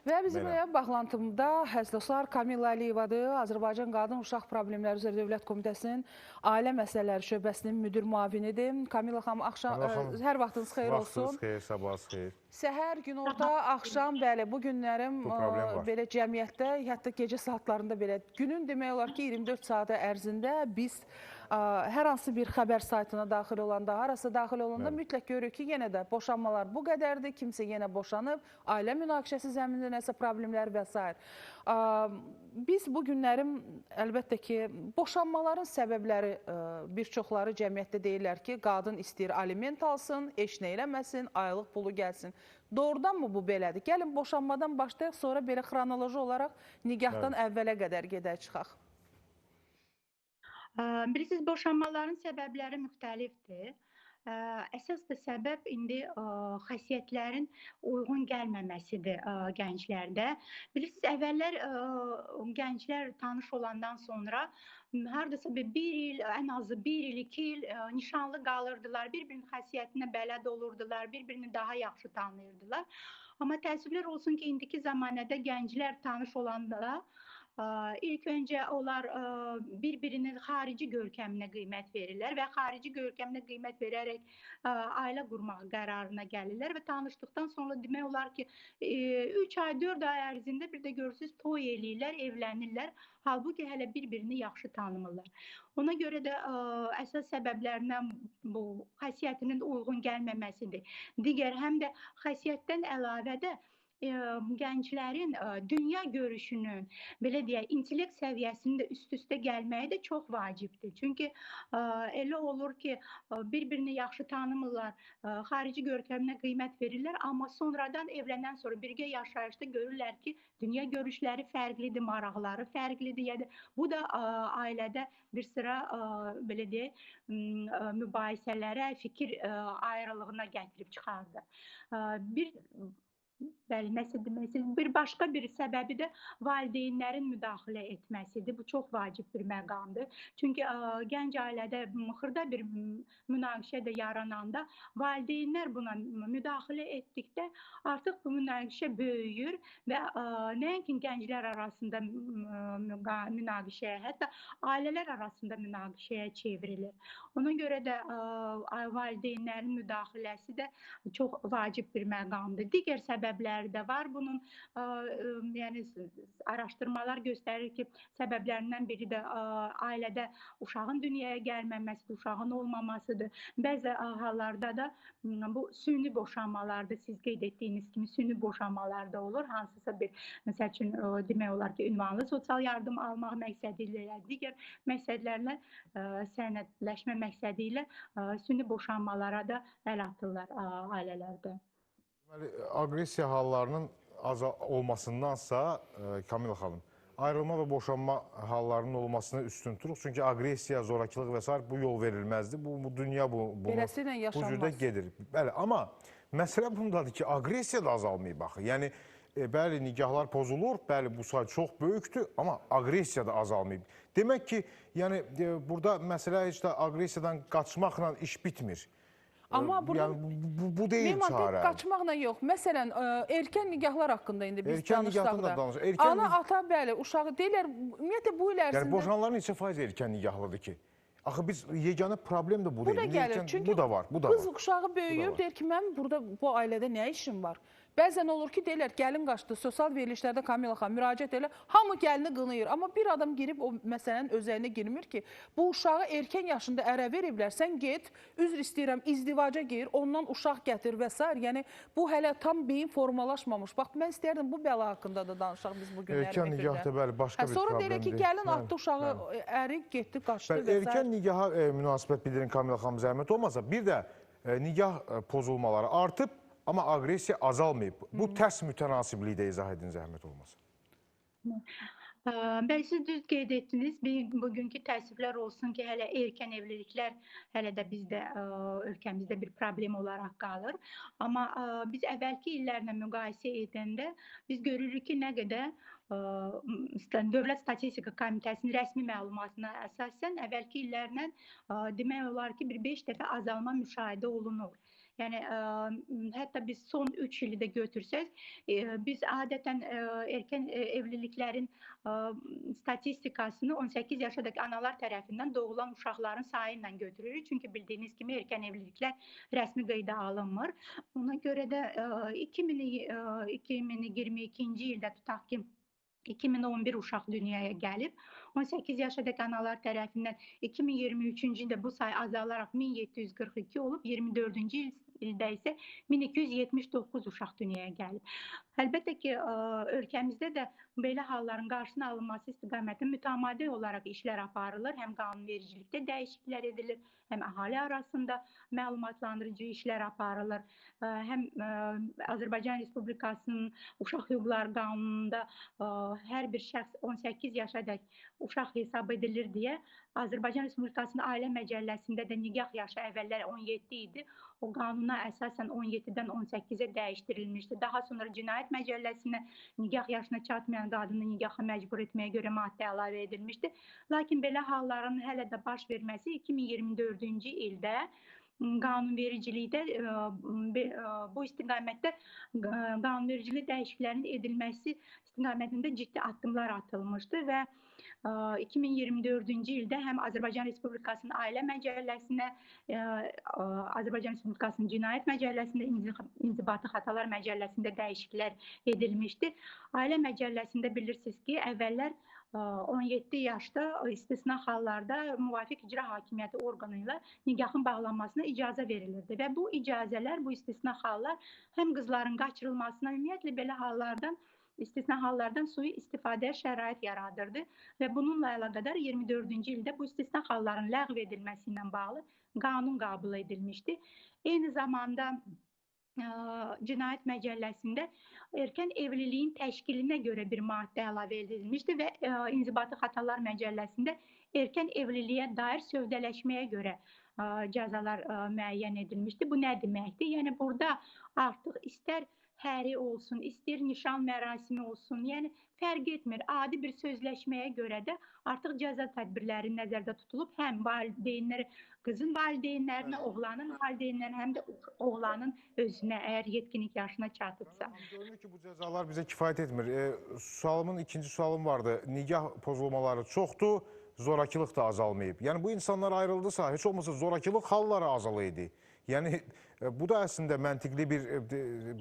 Və bizimlə bağlantımda həsrdostlar Kamilla Əliyevadır, Azərbaycan Qadın Uşaq Problemləri üzrə Dövlət Komitəsinin Ailə Məsələləri Şöbəsinin müdir müavinidir. Kamilla xanım, hər vaxtınız xeyir olsun. Vaxtınız xeyir, sabahınız xeyir. Səhər, günorta, axşam, bəli, bu günlərim belə cəmiyyətdə, hətta gecə saatlarında belə, günün demək olar ki, 24 saatı ərzində biz hər hansı bir xəbər saytına daxil olanda, harası daxil olanda mütləq görürük ki, yenə də boşanmalar bu qədərdir, kimsə yenə boşanıb, ailə münaqişəsi zəminində nəsə problemlər və s. Biz bu günlərim əlbəttə ki, boşanmaların səbəbləri bir çoxları cəmiyyətdə deyirlər ki, qadın istəyir aliment alsın, eş nə eləməsin, aylıq pulu gəlsin. Doğrudan mı bu belədir? Gəlin boşanmadan başlayaq, sonra belə xronoloji olaraq nigahdan əvvələ qədər gedək çıxaq. Bilirsiniz, boşanmaların səbəbləri müxtəlifdir. Əsas da səbəb indi xasiyyətlərin uyğun gəlməməsidir gənclərdə. Bilirsiniz, əvvəllər gənclər tanış olandan sonra hardasa bir il, ən azı 1 il, 2 il nişanlı qalırdılar, bir-birinin xasiyyətinə bələd olurdular, bir-birini daha yaxşı tanıyırdılar. Amma təəssüflər olsun ki, indiki zamanədə gənclər tanış olanda İlk öncə onlar bir-birinin xarici görkəminə qiymət verirlər və xarici görkəminə qiymət verərək ailə qurmaq qərarına gəlirlər və tanışdıqdan sonra demək olar ki, 3 ay, 4 ay ərzində bir də görürsünüz, toy eləyirlər, evlənirlər. Halbuki hələ bir-birini yaxşı tanımırlar. Ona görə də əsas səbəblərindən bu xasiyyətinin uyğun gəlməməsidir. Digər həm də xasiyyətdən əlavə də gənclərin dünya görüşünün, belə deyək, intellekt səviyyəsinin də üst-üstə gəlməyi də çox vacibdir. Çünki elə olur ki, bir-birini yaxşı tanımırlar, xarici görkəminə qiymət verirlər, amma sonradan evlənən sonra birgə yaşayışda görürlər ki, dünya görüşləri fərqlidir, maraqları fərqlidir. Yəni, bu da ailədə bir sıra, belə deyək, mübahisələrə, fikir ayrılığına gətirib çıxardır. Bir başqa bir səbəbi də valideynlərin müdaxilə etməsidir. Bu çox vacib bir məqamdır. Çünki gənc ailədə xırda bir münaqişə də yarananda valideynlər buna müdaxilə etdikdə artıq bu münaqişə böyüyür və nəinki gənclər arasında münaqişəyə, hətta ailələr arasında münaqişəyə çevrilir. Ona görə də valideynlərin müdaxiləsi də çox vacib bir məqamdır. Digər səbəbləri də var. Bunun yəni araşdırmalar göstərir ki, səbəblərindən biri də ailədə uşağın dünyaya gəlməməsidir, uşağın olmamasıdır. Bəzi hallarda da bu süni boşanmalarda, siz qeyd etdiyiniz kimi süni boşanmalarda olur. Hansısa bir, məsəl üçün, demək olar ki, ünvanlı sosial yardım almaq məqsədi ilə, digər məqsədlərlə, sənədləşmə məqsədi ilə süni boşanmalara da əl atırlar ailələrdə. Aqressiya hallarının az olmasındansa, Kamilla xanım, ayrılma və boşanma hallarının olmasını üstün tuturuq. Çünki aqressiya, zorakılıq və s. bu yol verilməzdir. Bu dünya bu cürdə gedir. Bəli, amma məsələ bundadır ki, aqressiya da azalmayıb baxı. Yəni, bəli, nigahlar pozulur, bəli, bu say çox böyükdür, amma aqressiya da azalmayıb. Demək ki, yəni, burada məsələ heç də aqressiyadan qaçmaqla iş bitmir. Amma burada bu deyil çarə. Qaçmaqla yox. Məsələn, erkən nigahlar haqqında indi biz danışsaq da. Ana, ata, bəli, uşağı deyirlər, ümumiyyətlə bu il ərzində... Yəni, boşananların neçə faiz erkən nigahlıdır ki? Axı biz yeganə problem də bu deyil. Bu da gəlir, çünki qız uşağı böyüyür, deyir ki, mən burada bu ailədə nə işim var? Bəzən olur ki, deyirlər, gəlin qaçdı, sosial verilişlərdə Kamilla xanım müraciət edirlər, hamı gəlini qınıyır. Amma bir adam girib o məsələnin özəyinə girmir ki, bu uşağı erkən yaşında ərə veriblər, sən get, üzr istəyirəm, izdivaca gir, ondan uşaq gətir və s. Yəni, bu hələ tam beyin formalaşmamış. Bax, mən istəyərdim bu bəla haqqında da danışaq biz bu günləri. Erkən nigahda, bəli, başqa bir problemdir. Sonra deyirək ki, gəlin atdı uşağı, əri getdi, qaçdı və s. Erkən nigaha münasibət bildirin Kamilla xanım, zəhmət olmasa, bir də nigah pozulmaları artıb, amma aqressiya azalmayıb. Bu tərs mütənasibliyi də izah edin, zəhmət olmasa. Bəli, siz düz qeyd etdiniz. Bugünkü təəssüflər olsun ki, hələ erkən evliliklər hələ də bizdə, ölkəmizdə bir problem olaraq qalır. Amma biz əvvəlki illərlə müqayisə edəndə biz görürük ki, nə qədər Dövlət Statistika Komitəsinin rəsmi məlumatına əsasən əvvəlki illərlə demək olar ki, bir 5 dəfə azalma müşahidə olunur. Yəni hətta biz son 3 ili də götürsək, biz adətən erkən evliliklərin statistikasını 18 yaşadakı analar tərəfindən doğulan uşaqların sayı ilə götürürük. Çünki bildiyiniz kimi erkən evliliklər rəsmi qeydə alınmır. Ona görə də 2022-ci ildə tutaq ki 2011 uşaq dünyaya gəlib. 18 yaşadakı analar tərəfindən 2023-cü ildə bu sayı azalaraq 1742 olub, 24-cü ildə isə 1279 uşaq dünyaya gəlib. Əlbəttə ki, ölkəmizdə də belə halların qarşısının alınması istiqamətində mütəmadi olaraq işlər aparılır. Həm qanunvericilikdə dəyişikliklər edilir, həm əhali arasında məlumatlandırıcı işlər aparılır. Həm Azərbaycan Respublikasının Uşaq Hüquqları Qanununda hər bir şəxs 18 yaşadək uşaq hesab edilir deyə Azərbaycan Respublikasının Ailə Məcəlləsində də nigah yaşı əvvəllər 17 idi. O qanuna əsasən 17-dən 18-ə dəyişdirilmişdi. Daha sonra Cinayət Məcəlləsinə nigah yaşına çatmayan qadını nigaha məcbur etməyə görə maddə əlavə edilmişdi. Lakin belə halların hələ də baş verməsi 2024-cü ildə qanunvericilikdə bu istiqamətdə qanunvericilik dəyişikliklərinin edilməsi istiqamətində ciddi addımlar atılmışdı və 2024-cü ildə həm Azərbaycan Respublikasının Ailə Məcəlləsinə, Azərbaycan Respublikasının Cinayət Məcəlləsində, İnzibati Xətalar Məcəlləsində dəyişikliklər edilmişdi. Ailə Məcəlləsində bilirsiniz ki, əvvəllər 17 yaşda istisna hallarda müvafiq icra hakimiyyəti orqanı ilə nigahın bağlanmasına icazə verilirdi və bu icazələr, bu istisna hallar həm qızların qaçırılmasına, ümumiyyətlə belə hallardan istisna hallardan sui istifadəyə şərait yaradırdı və bununla əlaqədar 24-cü ildə bu istisna halların ləğv edilməsi ilə bağlı qanun qəbul edilmişdi. Eyni zamanda Cinayət Məcəlləsində erkən evliliyin təşkilinə görə bir maddə əlavə edilmişdi və İnzibati Xətalar Məcəlləsində erkən evliliyə dair sövdələşməyə görə cəzalar müəyyən edilmişdi. Bu nə deməkdir? Yəni burada artıq istər həri olsun, istər nişan mərasimi olsun, yəni fərq etmir. Adi bir sözləşməyə görə də artıq cəza tədbirləri nəzərdə tutulub, həm valideynləri, qızın valideynlərinə, oğlanın valideynlərinə, həm də oğlanın özünə, əgər yetkinlik yaşına çatıbsa. Görünür ki, bu cəzalar bizə kifayət etmir. Sualımın ikinci sualım vardı. Nigah pozulmaları çoxdur, zorakılıq da azalmayıb. Yəni bu insanlar ayrıldısa, heç olmasa zorakılıq halları azalaydı. Yəni bu da əslində məntiqli bir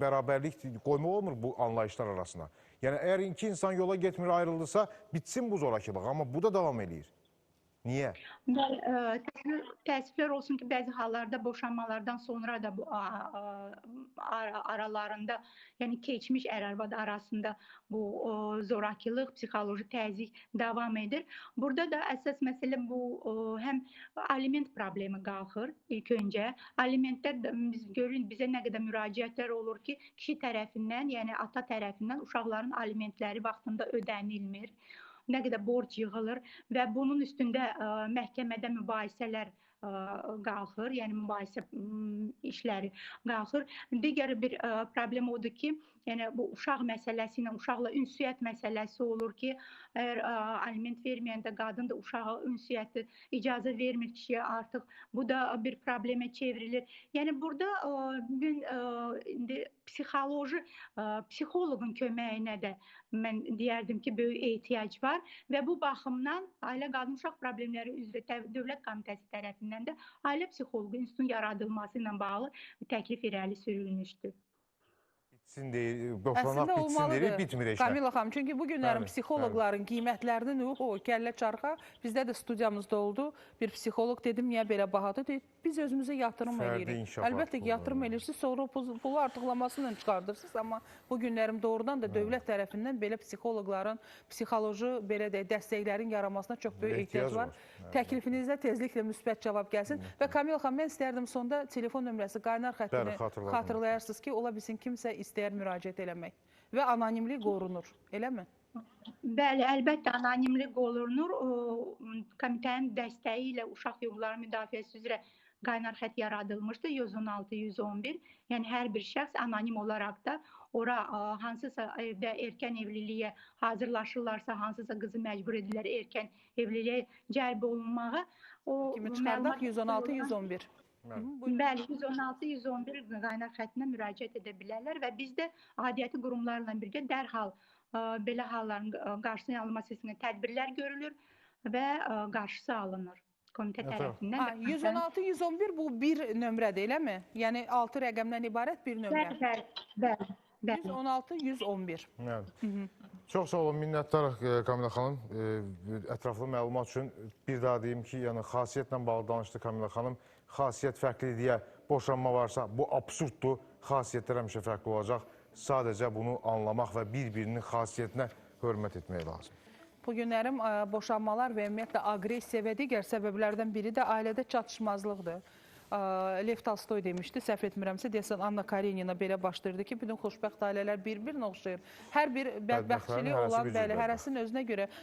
bərabərlik qoymaq olmur bu anlayışlar arasına. Yəni əgər iki insan yola getmir, ayrıldısa bitsin bu zorakılıq, amma bu da davam edir. Niyə? Təəssüflər olsun ki, bəzi hallarda boşanmalardan sonra da bu aralarında, yəni keçmiş ər-arvad arasında bu zorakılıq, psixoloji təzyiq davam edir. Burada da əsas məsələ bu həm aliment problemi qalxır ilk öncə. Alimentlər biz görün bizə nə qədər müraciətlər olur ki, kişi tərəfindən, yəni ata tərəfindən uşaqların alimentləri vaxtında ödənilmir. Nə qədər borc yığılır və bunun üstündə məhkəmədə mübahisələr qalxır, yəni mübahisə işləri qalxır. Digər bir problem odur ki, yəni bu uşaq məsələsi ilə, uşaqla ünsiyyət məsələsi olur ki, əgər aliment verməyəndə qadın da uşağa ünsiyyəti icazə vermir kişiyə artıq. Bu da bir problemə çevrilir. Yəni burada psixoloji, psixoloqun köməyinə də mən deyərdim ki, böyük ehtiyac var və bu baxımdan Ailə Qadın Uşaq Problemləri üzrə Dövlət Komitəsi tərəfindən də ailə psixoloqu institutunun yaradılması ilə bağlı təklif irəli sürülmüşdür. Bitsin deyir, boşanaq bitsin deyir, bitmir eşə. Kamila xanım, çünki bu günlərin psixoloqların qiymətlərinin kəllə çarxa bizdə də studiyamızda oldu. Bir psixoloq dedim, niyə belə bahadır? Biz özümüzə yatırım edirik. Əlbəttə ki, yatırım edirsiniz, sonra pulu artıqlamasıyla çıxardırsınız. Amma bu günlərim doğrudan da dövlət tərəfindən belə psixoloqların, psixoloji belə də dəstəklərin yaranmasına çox böyük ehtiyac var. Təklifinizdə tezliklə müsbət cavab gəlsin. Və Kamila xanım, mən istərdim sonda telefon nömrəsi, qaynar xəttini xatırlayarsınız ki, ola bilsin kimsə istəyər müraciət eləmək və anonimlik qorunur, eləmi? Bəli, əlbəttə anonimlik qorunur. Komitənin dəstəyi ilə Uşaq Hüquqları Müdafiəsi üzrə qaynar xətt yaradılmışdı, 116-111. Yəni hər bir şəxs anonim olaraq da ora hansısa evdə erkən evliliyə hazırlaşırlarsa, hansısa qızı məcbur edirlər erkən evliliyə cəlb olunmağa. Kimi çıxardaq? 116-111. Bəli, 116-111 qaynaq xəttinə müraciət edə bilərlər və biz də aidiyyəti qurumlarla birgə dərhal belə halların qarşısının alınması üçün tədbirlər görülür və qarşısı alınır komitə tərəfindən. 116-111 bu bir nömrədir, eləmi? Yəni 6 rəqəmdən ibarət bir nömrə. Bəli. 116-111. Çox sağ olun, minnətdarıq Kamilə xanım. Ətraflı məlumat üçün bir daha deyim ki, yəni xasiyyətlə bağlı danışdı Kamilə xanım. Xasiyyət fərqliyə boşanma varsa, bu absurddur. Xasiyyətlər həmişə fərqli olacaq. Sadəcə bunu anlamaq və bir-birinin xasiyyətinə hörmət etmək lazım. Bu günlərim boşanmalar və ümumiyyətlə aqressiya və digər səbəblərdən biri də ailədə çatışmazlıqdır. Lev Tolstoy demişdi, səhv etmirəmsə, deyəsən Anna Karenina belə başlayırdı ki, bütün xoşbəxt ailələr bir-birinə oxşayır. Hər bir bədbəxtçiliyi olan, hərəsinin özünə görə